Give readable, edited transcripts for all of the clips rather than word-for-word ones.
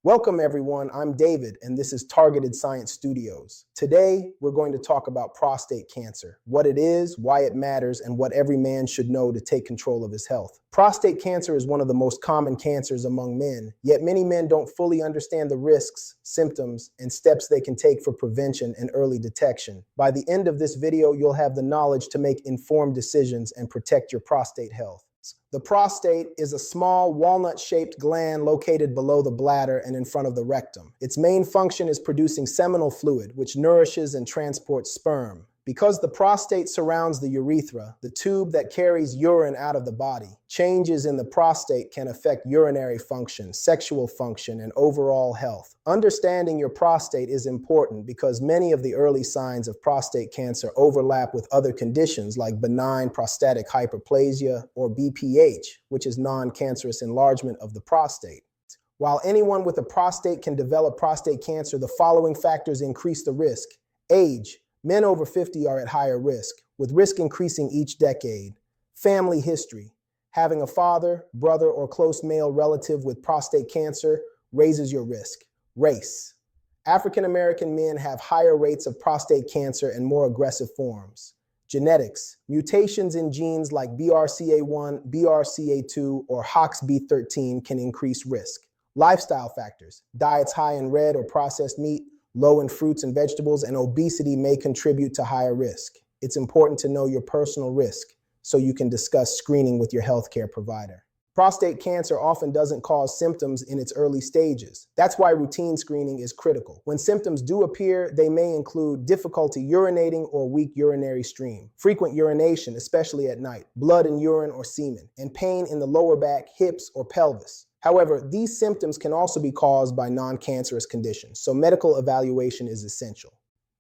Welcome everyone, I'm David and this is Targeted Science Studios. Today, we're going to talk about prostate cancer, what it is, why it matters, and what every man should know to take control of his health. Prostate cancer is one of the most common cancers among men, yet many men don't fully understand the risks, symptoms, and steps they can take for prevention and early detection. By the end of this video, you'll have the knowledge to make informed decisions and protect your prostate health. The prostate is a small walnut-shaped gland located below the bladder and in front of the rectum. Its main function is producing seminal fluid, which nourishes and transports sperm. Because the prostate surrounds the urethra, the tube that carries urine out of the body, changes in the prostate can affect urinary function, sexual function, and overall health. Understanding your prostate is important because many of the early signs of prostate cancer overlap with other conditions like benign prostatic hyperplasia or BPH, which is non-cancerous enlargement of the prostate. While anyone with a prostate can develop prostate cancer, the following factors increase the risk. Age. Men over 50 are at higher risk, with risk increasing each decade. Family history. Having a father, brother, or close male relative with prostate cancer raises your risk. Race. African American men have higher rates of prostate cancer and more aggressive forms. Genetics. Mutations in genes like BRCA1, BRCA2, or HOXB13 can increase risk. Lifestyle factors. Diets high in red or processed meat, low in fruits and vegetables, and obesity may contribute to higher risk. It's important to know your personal risk so you can discuss screening with your healthcare provider. Prostate cancer often doesn't cause symptoms in its early stages. That's why routine screening is critical. When symptoms do appear, they may include difficulty urinating or weak urinary stream, frequent urination, especially at night, blood in urine or semen, and pain in the lower back, hips, or pelvis. However, these symptoms can also be caused by non-cancerous conditions, so medical evaluation is essential.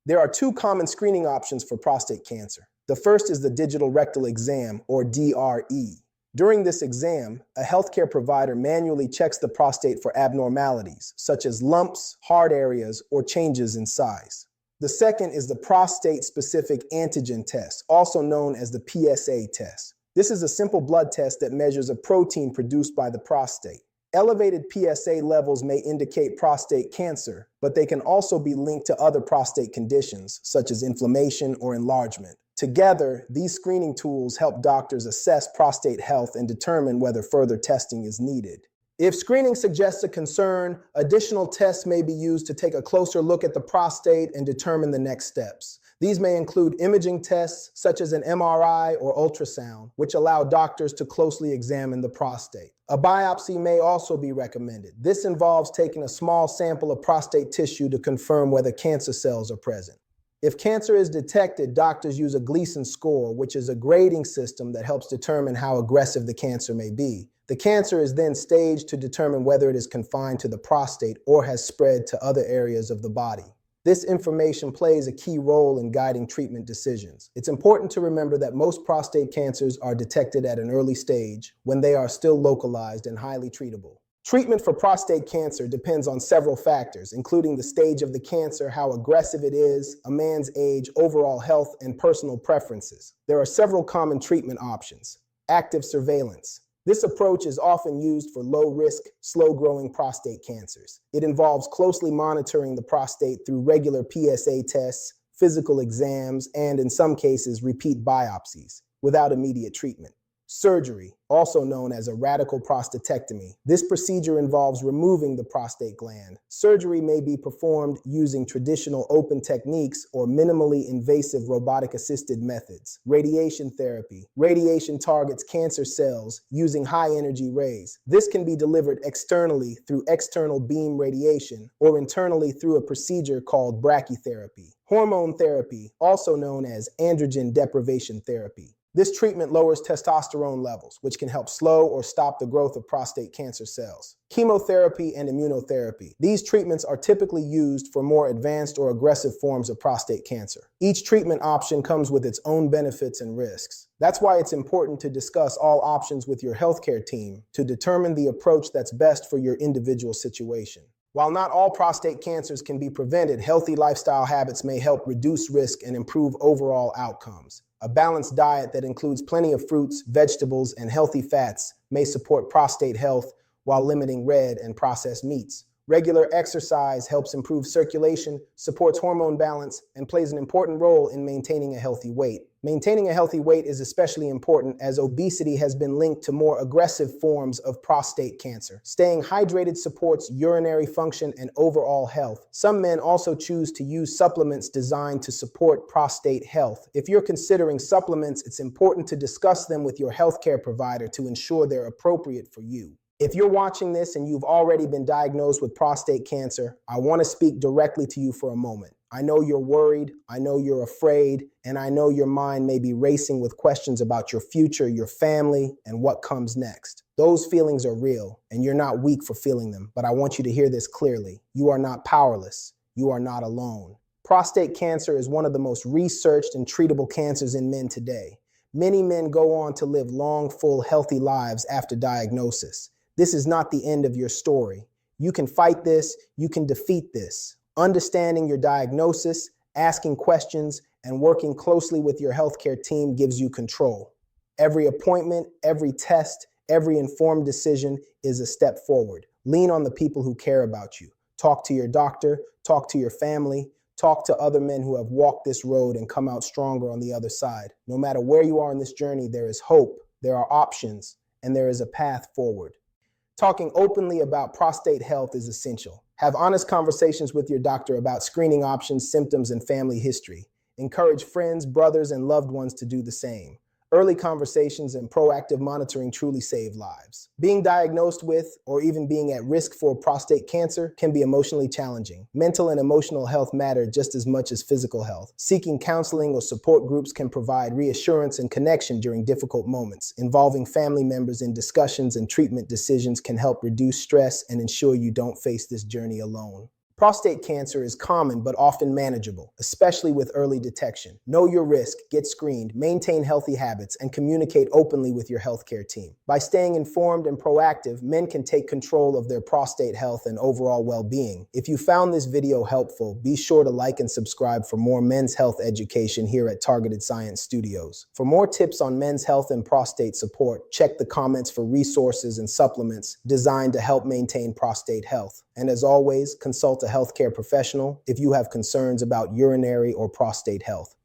There are two common screening options for prostate cancer. The first is the digital rectal exam, or DRE. During this exam, a healthcare provider manually checks the prostate for abnormalities, such as lumps, hard areas, or changes in size. The second is the prostate-specific antigen test, also known as the PSA test. This is a simple blood test that measures a protein produced by the prostate. Elevated PSA levels may indicate prostate cancer, but they can also be linked to other prostate conditions, such as inflammation or enlargement. Together, these screening tools help doctors assess prostate health and determine whether further testing is needed. If screening suggests a concern, additional tests may be used to take a closer look at the prostate and determine the next steps. These may include imaging tests, such as an MRI or ultrasound, which allow doctors to closely examine the prostate. A biopsy may also be recommended. This involves taking a small sample of prostate tissue to confirm whether cancer cells are present. If cancer is detected, doctors use a Gleason score, which is a grading system that helps determine how aggressive the cancer may be. The cancer is then staged to determine whether it is confined to the prostate or has spread to other areas of the body. This information plays a key role in guiding treatment decisions. It's important to remember that most prostate cancers are detected at an early stage when they are still localized and highly treatable. Treatment for prostate cancer depends on several factors, including the stage of the cancer, how aggressive it is, a man's age, overall health, and personal preferences. There are several common treatment options. Active surveillance. This approach is often used for low-risk, slow-growing prostate cancers. It involves closely monitoring the prostate through regular PSA tests, physical exams, and in some cases, repeat biopsies, without immediate treatment. Surgery, also known as a radical prostatectomy. This procedure involves removing the prostate gland. Surgery may be performed using traditional open techniques or minimally invasive robotic-assisted methods. Radiation therapy. Radiation targets cancer cells using high-energy rays. This can be delivered externally through external beam radiation or internally through a procedure called brachytherapy. Hormone therapy, also known as androgen deprivation therapy. This treatment lowers testosterone levels, which can help slow or stop the growth of prostate cancer cells. Chemotherapy and immunotherapy. These treatments are typically used for more advanced or aggressive forms of prostate cancer. Each treatment option comes with its own benefits and risks. That's why it's important to discuss all options with your healthcare team to determine the approach that's best for your individual situation. While not all prostate cancers can be prevented, healthy lifestyle habits may help reduce risk and improve overall outcomes. A balanced diet that includes plenty of fruits, vegetables, and healthy fats may support prostate health while limiting red and processed meats. Regular exercise helps improve circulation, supports hormone balance, and plays an important role in maintaining a healthy weight. Maintaining a healthy weight is especially important as obesity has been linked to more aggressive forms of prostate cancer. Staying hydrated supports urinary function and overall health. Some men also choose to use supplements designed to support prostate health. If you're considering supplements, it's important to discuss them with your healthcare provider to ensure they're appropriate for you. If you're watching this and you've already been diagnosed with prostate cancer, I want to speak directly to you for a moment. I know you're worried, I know you're afraid, and I know your mind may be racing with questions about your future, your family, and what comes next. Those feelings are real, and you're not weak for feeling them, but I want you to hear this clearly. You are not powerless. You are not alone. Prostate cancer is one of the most researched and treatable cancers in men today. Many men go on to live long, full, healthy lives after diagnosis. This is not the end of your story. You can fight this, you can defeat this. Understanding your diagnosis, asking questions, and working closely with your healthcare team gives you control. Every appointment, every test, every informed decision is a step forward. Lean on the people who care about you. Talk to your doctor, talk to your family, talk to other men who have walked this road and come out stronger on the other side. No matter where you are in this journey, there is hope, there are options, and there is a path forward. Talking openly about prostate health is essential. Have honest conversations with your doctor about screening options, symptoms, and family history. Encourage friends, brothers, and loved ones to do the same. Early conversations and proactive monitoring truly save lives. Being diagnosed with or even being at risk for prostate cancer can be emotionally challenging. Mental and emotional health matter just as much as physical health. Seeking counseling or support groups can provide reassurance and connection during difficult moments. Involving family members in discussions and treatment decisions can help reduce stress and ensure you don't face this journey alone. Prostate cancer is common but often manageable, especially with early detection. Know your risk, get screened, maintain healthy habits, and communicate openly with your healthcare team. By staying informed and proactive, men can take control of their prostate health and overall well-being. If you found this video helpful, be sure to like and subscribe for more men's health education here at Targeted Science Studios. For more tips on men's health and prostate support, check the comments for resources and supplements designed to help maintain prostate health. And as always, consult a healthcare professional if you have concerns about urinary or prostate health.